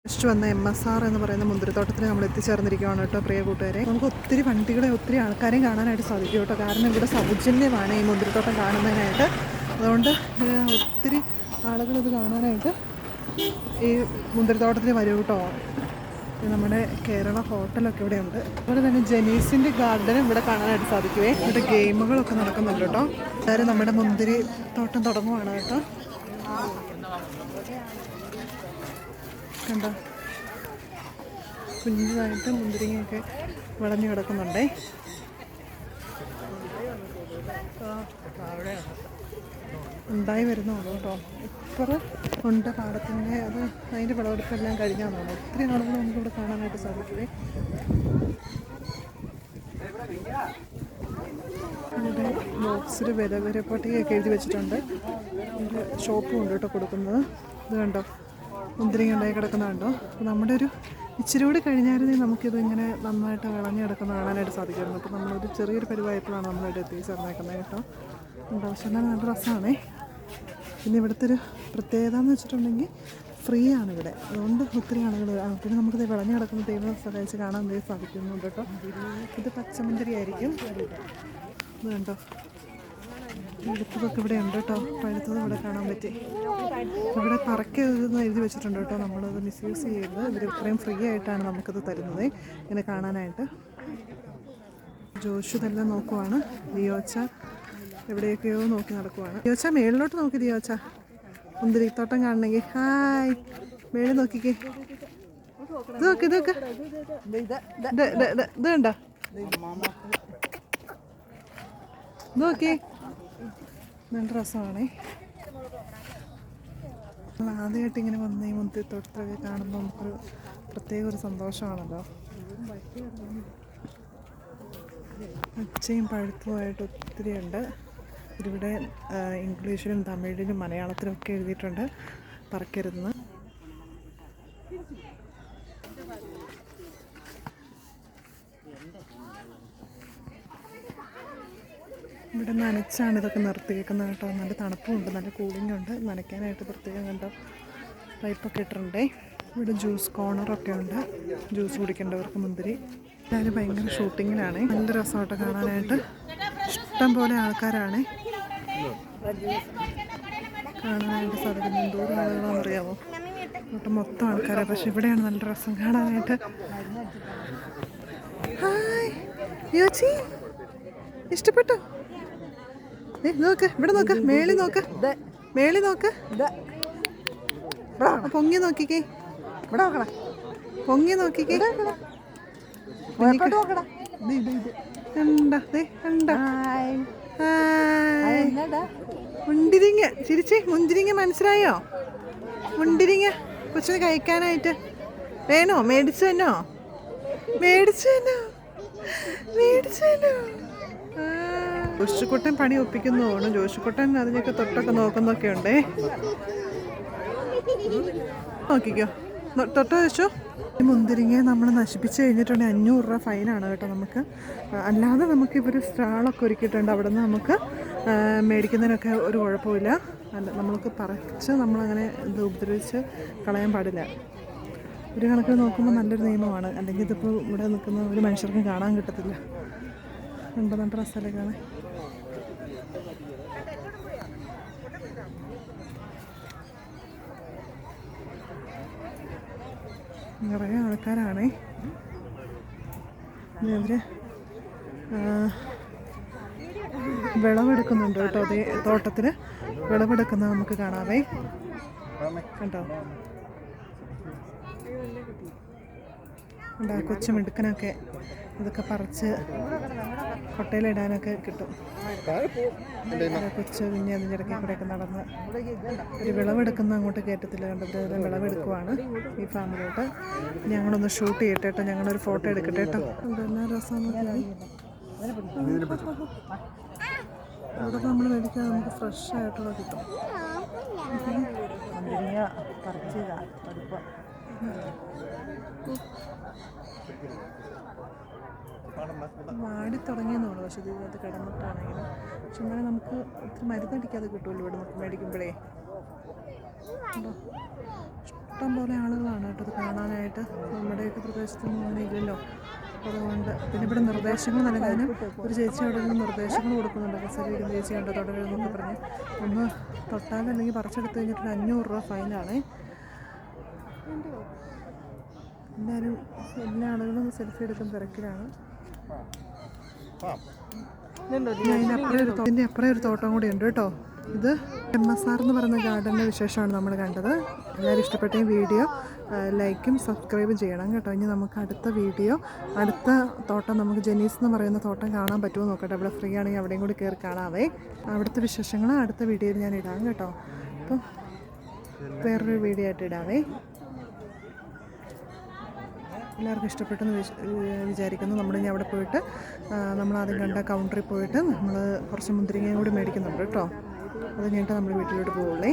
Next വന്ന MSR എന്ന് പറയുന്ന മുന്തിരിത്തോട്ടത്തിൽ നമ്മൾ എത്തിച്ചേർന്നിരിക്കുകയാണ് കേട്ടോ പ്രിയ കൂട്ടുകാരെ. നമുക്ക് ഒത്തിരി വണ്ടികളെ ഒത്തിരി ആൾക്കാരെയും കാണാനായിട്ട് സാധിക്കും കേട്ടോ. കാരണം ഇവിടെ സൗജന്യമാണ് ഈ മുന്തിരിത്തോട്ടം കാണുന്നതിനായിട്ട്. അതുകൊണ്ട് ഒത്തിരി ആളുകൾ ഇത് കാണാനായിട്ട് ഈ മുന്തിരിത്തോട്ടത്തിൽ വരും കേട്ടോ. നമ്മുടെ കേരള ഹോട്ടലൊക്കെ ഇവിടെ ഉണ്ട്. അതുപോലെ തന്നെ ജെനീസിൻ്റെ ഗാർഡനും ഇവിടെ കാണാനായിട്ട് സാധിക്കുവേ. ഇവിടെ ഗെയിമുകളൊക്കെ നടക്കുന്നുണ്ട് കേട്ടോ. എല്ലാവരും നമ്മുടെ മുന്തിരി തോട്ടം തുടങ്ങുവാണ് കേട്ടോ. കണ്ടോ, കുഞ്ഞതായിട്ട് മുന്തിരിങ്ങയൊക്കെ വിളഞ്ഞു കിടക്കുന്നുണ്ടേ. ഉണ്ടായി വരുന്നുള്ളൂ കേട്ടോ. ഇപ്പറ് ഉണ്ട് പാടത്തിൻ്റെ. അത് അതിൻ്റെ വിളവെടുപ്പെല്ലാം കഴിഞ്ഞാൽ ഒത്തിരി ആളുകൾ നമുക്കിവിടെ കാണാനായിട്ട് സാധിക്കുവേ. ഇവിടെ ബോക്സിൽ വില പട്ടികയൊക്കെ എഴുതി വെച്ചിട്ടുണ്ട്. ഇവിടെ ഷോപ്പും ഉണ്ട് കേട്ടോ കൊടുക്കുന്നത്. ഇത് കണ്ടോ, മുന്തിരിങ്ങ ഉണ്ടായി കിടക്കുന്നുണ്ടോ. അപ്പോൾ നമ്മുടെ ഒരു ഇച്ചിരി കൂടി കഴിഞ്ഞായിരുന്നെങ്കിൽ നമുക്കിത് ഇങ്ങനെ നന്നായിട്ട് വിളഞ്ഞു കിടക്കുന്ന കാണാനായിട്ട് സാധിക്കുമായിരുന്നു. അപ്പോൾ നമ്മളൊരു ചെറിയൊരു പരിവായപ്പോഴാണ് നമ്മളിവിടെ എത്തിച്ചേർന്നേക്കുന്നത് കേട്ടോ. ഉണ്ടോ, പക്ഷേ എന്നാൽ നല്ല രസമാണേ. പിന്നെ ഇവിടുത്തെ ഒരു പ്രത്യേകത എന്ന് വെച്ചിട്ടുണ്ടെങ്കിൽ ഫ്രീ ആണ് ഇവിടെ. അതുകൊണ്ട് ഒത്തിരി ആളുകൾ പിന്നെ നമുക്കിത് വിളഞ്ഞു കിടക്കുന്ന ദൈവം സഹായിച്ച് കാണാൻ എന്തെങ്കിലും സാധിക്കുന്നുണ്ട് കേട്ടോ. ഇത് പച്ചമുന്തിരി ആയിരിക്കും. ഇത് കണ്ടോ, പഴുത്തതൊക്കെ ഇവിടെ ഉണ്ട് കേട്ടോ. പഴുത്തത് ഇവിടെ കാണാൻ പറ്റി. ഇവിടെ പറക്കെന്ന് എഴുതി വെച്ചിട്ടുണ്ട് കേട്ടോ. നമ്മളത് മിസ്യൂസ് ചെയ്യരുത്. ഇവർ ഇത്രയും ഫ്രീ ആയിട്ടാണ് നമുക്കത് തരുന്നത് ഇങ്ങനെ കാണാനായിട്ട്. ജോഷു ഇതെല്ലാം നോക്കുവാണ്. ലിയോച്ച എവിടെയൊക്കെയോ നോക്കി നടക്കുവാണ്. ലിയോച്ച മേളിലോട്ട് നോക്കി. ലിയോച്ച മുന്തിരിത്തോട്ടം കാണണമെങ്കിൽ ഹായ് മേളിൽ നോക്കിക്കേ. ഇത് നോക്കി, ഇത് നോക്ക്, ഇത് കണ്ടോ, ഇത് നോക്കി. നല്ല രസമാണേ. ആദ്യമായിട്ട് ഇങ്ങനെ വന്ന് ഈ മുന്തിരിത്തോട്ടത്തൊക്കെ കാണുമ്പോൾ നമുക്കൊരു പ്രത്യേക ഒരു സന്തോഷമാണല്ലോ. പച്ചയും പഴുത്തതുമായിട്ട് ഒത്തിരി ഉണ്ട്. ഇവിടെ ഇംഗ്ലീഷിലും തമിഴിലും മലയാളത്തിലും ഒക്കെ എഴുതിയിട്ടുണ്ട് പറക്കരുതെന്ന്. ഇവിടെ നനച്ചാണ് ഇതൊക്കെ നിർത്തിയേക്കുന്നത് കേട്ടോ. നല്ല തണുപ്പുമുണ്ട്, നല്ല കൂളിങ്ങുണ്ട്. നനയ്ക്കാനായിട്ട് പ്രത്യേകം കണ്ടോ പൈപ്പൊക്കെ ഇട്ടിട്ടുണ്ടേ. ഇവിടെ ജ്യൂസ് കോർണറൊക്കെ ഉണ്ട്, ജ്യൂസ് കുടിക്കേണ്ടവർക്ക് മുന്തിരി. ഞാൻ ഭയങ്കര ഷൂട്ടിങ്ങിലാണ്. നല്ല രസമായിട്ട് കാണാനായിട്ട്. ഇഷ്ടം പോലെ ആൾക്കാരാണ് കാണാനായിട്ട് സാധിക്കുന്നത്. എന്തോരം ആളുകളാണെന്ന് അറിയാമോ. ഇങ്ങോട്ട് മൊത്തം ആൾക്കാരാണ്. പക്ഷെ ഇവിടെയാണ് നല്ല രസം കാണാനായിട്ട്. ഹായ് യോച്ചി, ഇഷ്ടപ്പെട്ടോ? നോക്ക്, ഇവിടെ നോക്ക്, മേളി നോക്ക്, മേളി നോക്ക്. പൊങ്ങി നോക്കിക്കേ, പൊങ്ങി നോക്കിക്കേ. മുന്തിരിങ്ങ ചിരിച്ചേ. മുന്തിരിങ്ങ മനസ്സിലായോ? മുന്തിരിങ്ങ കൊച്ചിന് കഴിക്കാനായിട്ട് വേണോ? മേടിച്ചു തന്നോ? മേടിച്ചു തന്നോ? മേടിച്ചു തന്നോ? ജോഷിക്കുട്ടൻ പണി ഒപ്പിക്കുന്നതാണ്. ജോഷിക്കുട്ടൻ അതിനൊക്കെ തൊട്ടൊക്കെ നോക്കുന്നൊക്കെ ഉണ്ടേ. നോക്കിക്കോ, തൊട്ട് വെച്ചോ. ഈ മുന്തിരിങ്ങയെ നമ്മൾ നശിപ്പിച്ച് കഴിഞ്ഞിട്ടുണ്ടെങ്കിൽ 500 രൂപ ഫൈനാണ് കേട്ടോ നമുക്ക്. അല്ലാതെ നമുക്ക് ഇവർ സ്റ്റാളൊക്കെ ഒരുക്കിയിട്ടുണ്ട്. അവിടെ നിന്ന് നമുക്ക് മേടിക്കുന്നതിനൊക്കെ ഒരു കുഴപ്പമില്ല. അല്ല, നമ്മൾക്ക് പറിച്ച് നമ്മളങ്ങനെ ഇത് ഉപദ്രവിച്ച് കളയാൻ പാടില്ല. ഒരു കണക്കിന് നോക്കുമ്പോൾ നല്ലൊരു നിയമമാണ്. അല്ലെങ്കിൽ ഇതിപ്പോൾ ഇവിടെ നിൽക്കുന്ന ഒരു മനുഷ്യർക്കും കാണാൻ കിട്ടത്തില്ല. ഉണ്ട് നല്ല രസമല്ലേ കാണാൻ. നിറയെ ആൾക്കാരാണേ. ഇവര് വിളവെടുക്കുന്നുണ്ട് കേട്ടോ. അതേ തോട്ടത്തിൽ വിളവെടുക്കുന്നത് നമുക്ക് കാണാവേ. കണ്ടോ, ഉണ്ടാ കൊച്ചു മിടുക്കനൊക്കെ ഇതൊക്കെ പറിച്ച് കൊട്ടയിലിടാനൊക്കെ കിട്ടും. കൊച്ചു കുഞ്ഞ് അതിൻ്റെ ഇടയ്ക്ക് കൂടെയൊക്കെ നടന്ന് ഒരു വിളവെടുക്കുന്ന അങ്ങോട്ട് കയറ്റത്തില്ല. കണ്ടത് വിളവെടുക്കുവാണ് ഈ ഫാമിലോട്ട്. ഞങ്ങളൊന്ന് ഷൂട്ട് ചെയ്യട്ടെ കേട്ടോ. ഞങ്ങളൊരു ഫോട്ടോ എടുക്കട്ടെ കേട്ടോ. എന്തെല്ലാം രസമാണ്. ഇവിടെ നമ്മൾ മേടിക്കാൻ നമുക്ക് ഫ്രഷ് ആയിട്ടുള്ള കിട്ടും. വാടി തുടങ്ങിയെന്ന് തോന്നുന്നു. പക്ഷേ ഇതിനകത്ത് കിടന്നിട്ടാണെങ്കിലും പക്ഷെ എന്നാലും നമുക്ക് ഒത്തിരി മരുന്നടിക്കാതെ കിട്ടുമല്ലോ ഇവിടെ നമുക്ക് മേടിക്കുമ്പോഴേ. ഇഷ്ടം പോലെ ആളുകളാണ് കേട്ടോ ഇത് കാണാൻ. ചെയ്യാനായിട്ട്. നമ്മുടെയൊക്കെ പ്രദേശത്തൊന്നും അങ്ങനെ ഇല്ലല്ലോ. അതുകൊണ്ട് പിന്നെ ഇവിടെ നിർദ്ദേശങ്ങൾ നൽകാനും ഒരു ചേച്ചി അവിടെ നിന്ന് നിർദ്ദേശങ്ങൾ കൊടുക്കുന്നുണ്ട്. കസേരയിരിക്കുന്ന ചേച്ചി കണ്ടോ തുടരുന്നൊക്കെ പറഞ്ഞ് ഒന്ന് തൊട്ടാൽ അല്ലെങ്കിൽ പറിച്ചെടുത്ത് കഴിഞ്ഞിട്ട് 500 രൂപ ഫൈനാണേ. എല്ലാ ആളുകളും സെൽഫി എടുക്കുന്ന തിരക്കിലാണ്. ഇതിൻ്റെ അപ്പുറം ഒരു തോട്ടം കൂടി ഉണ്ട് കേട്ടോ. ഇത് MSR എന്ന് പറയുന്ന ഗാർഡൻ്റെ വിശേഷമാണ് നമ്മൾ കണ്ടത്. എല്ലാവരും ഇഷ്ടപ്പെട്ട വീഡിയോ ലൈക്കും സബ്സ്ക്രൈബും ചെയ്യണം കേട്ടോ. ഇനി നമുക്ക് അടുത്ത വീഡിയോ, അടുത്ത തോട്ടം നമുക്ക് ജെനീസ് എന്ന് പറയുന്ന തോട്ടം കാണാൻ പറ്റുമോ നോക്കട്ടെ. അവിടെ ഫ്രീ ആണെങ്കിൽ അവിടെയും കൂടി കയറി കാണാവേ. അവിടുത്തെ വിശേഷങ്ങൾ അടുത്ത വീഡിയോയിൽ ഞാൻ ഇടാം കേട്ടോ. അപ്പം വേറൊരു വീഡിയോ ആയിട്ട് ഇടാവേ. എല്ലാവർക്കും ഇഷ്ടപ്പെട്ടെന്ന് വിചാരിക്കുന്നു. നമ്മളിനി അവിടെ പോയിട്ട് നമ്മളാദ്യം കണ്ട കൗണ്ടറിൽ പോയിട്ട് നമ്മൾ കുറച്ച് മുന്തിരിങ്ങയും കൂടി മേടിക്കുന്നുണ്ട് കേട്ടോ. അത് കഴിഞ്ഞിട്ട് നമ്മൾ വീട്ടിലോട്ട് പോവുള്ളേ.